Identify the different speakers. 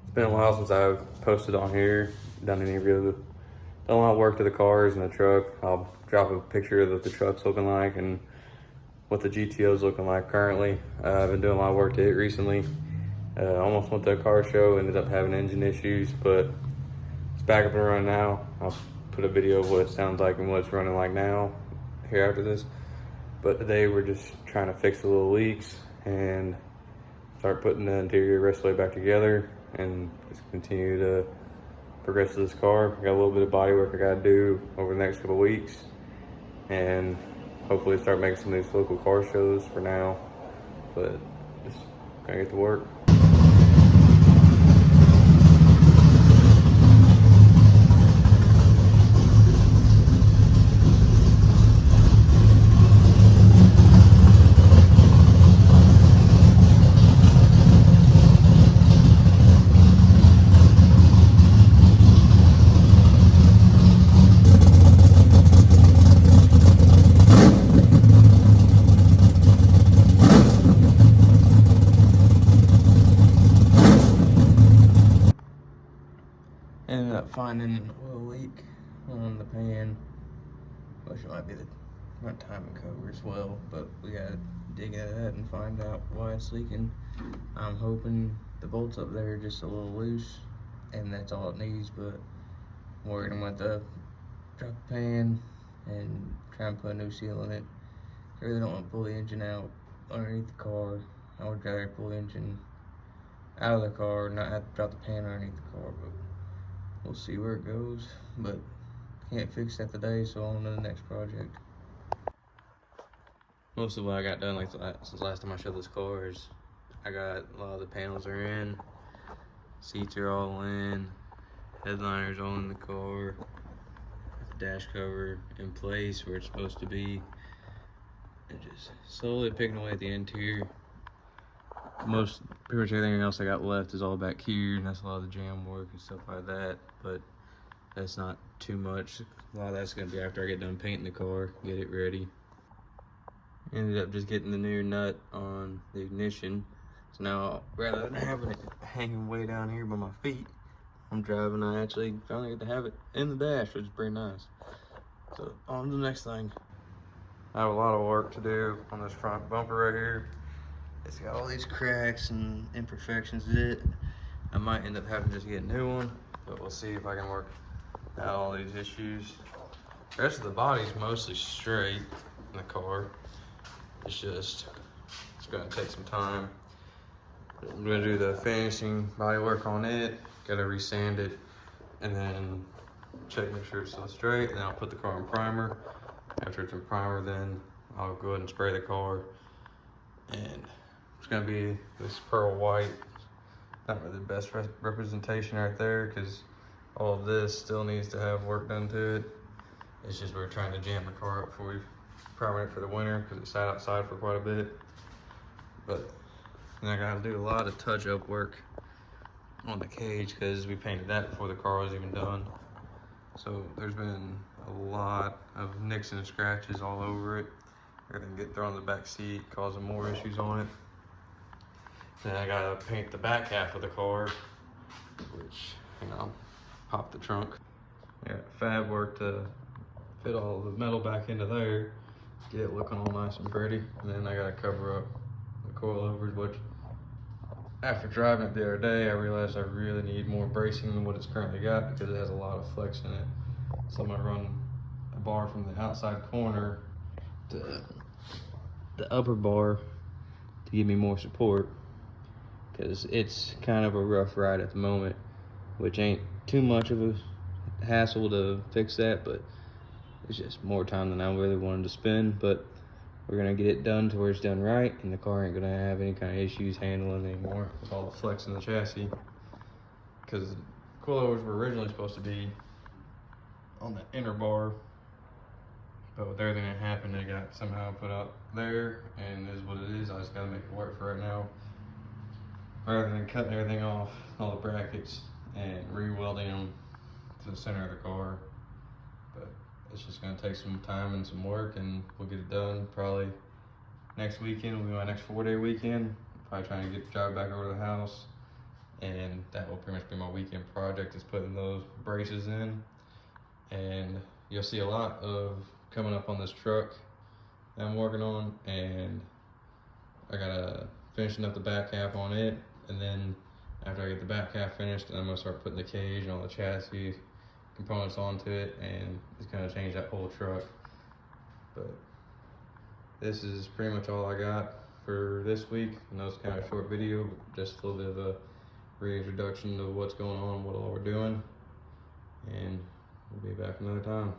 Speaker 1: It's been a while since I've posted on here, done any real, done a lot of work to the cars and the truck. I'll drop a picture of what the truck's looking like and what the GTO's looking like currently. I've been doing a lot of work to it recently. Almost went to a car show, ended up having engine issues, but it's back up and running now. I'll put a video of what it sounds like and what it's running like now here after this. But today we're just trying to fix the little leaks and start putting the interior rest of the way back together and just continue to progress to this car. I got a little bit of body work I gotta do over the next couple of weeks and hopefully start making some of these local car shows for now, but just gonna get to work. Ended up finding an oil leak on the pan, which might be the front timing cover as well, but we gotta dig at that and find out why it's leaking. I'm hoping the bolts up there are just a little loose and that's all it needs, but we're gonna have to drop the pan and try and put a new seal in it. I really don't want to pull the engine out underneath the car. I would rather pull the engine out of the car and not have to drop the pan underneath the car, but we'll see where it goes. But can't fix that today, so on to the next project. Most of what I got done since last time I showed this car is I got a lot of the panels are in, seats are all in, headliner's all in the car, the dash cover in place where it's supposed to be, and just slowly picking away at the interior. Pretty much everything else I got left is all back here, and that's a lot of the jam work and stuff like that, but that's not too much. A lot of that's gonna be after I get done painting the car, get it ready. Ended up just getting the new nut on the ignition. So now, rather than having it hanging way down here by my feet, I'm driving, I actually finally get to have it in the dash, which is pretty nice. So on to the next thing. I have a lot of work to do on this front bumper right here. It's got all these cracks and imperfections in it. I might end up having to just get a new one, but we'll see if I can work out all these issues. The rest of the body's mostly straight in the car. It's gonna take some time. I'm gonna do the finishing body work on it, gotta resand it, and then check make sure it's still straight, and then I'll put the car in primer. After it's in primer, then I'll go ahead and spray the car. And it's gonna be this pearl white. Not really the best representation right there, because all of this still needs to have work done to it. It's just we're trying to jam the car up before we primer it for the winter, because it sat outside for quite a bit. But then I gotta do a lot of touch-up work on the cage, because we painted that before the car was even done. So there's been a lot of nicks and scratches all over it. Everything get thrown in the back seat, causing more issues on it. Then I gotta paint the back half of the car, which, pop the trunk. Yeah, fab work to fit all the metal back into there, get it looking all nice and pretty. And then I gotta cover up the coilovers, which after driving it the other day, I realized I really need more bracing than what it's currently got, because it has a lot of flex in it. So I'm gonna run a bar from the outside corner to the upper bar to give me more support, because it's kind of a rough ride at the moment, which ain't too much of a hassle to fix that, but it's just more time than I really wanted to spend. But we're gonna get it done to where it's done right, and the car ain't gonna have any kind of issues handling anymore with all the flex in the chassis, because the coilovers were originally supposed to be on the inner bar, but with everything that happened, it got somehow put out there, and is what it is. I just gotta make it work for right now, rather than cutting everything off, all the brackets, and re-welding them to the center of the car. But it's just gonna take some time and some work, and we'll get it done probably next weekend. Will be my next 4-day weekend. Probably trying to drive back over to the house and and that will pretty much be my weekend project, is putting those braces in. And you'll see a lot of coming up on this truck that I'm working on, and I gotta finishing up the back half on it, and then after I get the back half finished, I'm gonna start putting the cage and all the chassis components onto it, and it's gonna change that whole truck. But this is pretty much all I got for this week. I know it's kind of a short video, but just a little bit of a reintroduction to what's going on, what all we're doing, and we'll be back another time.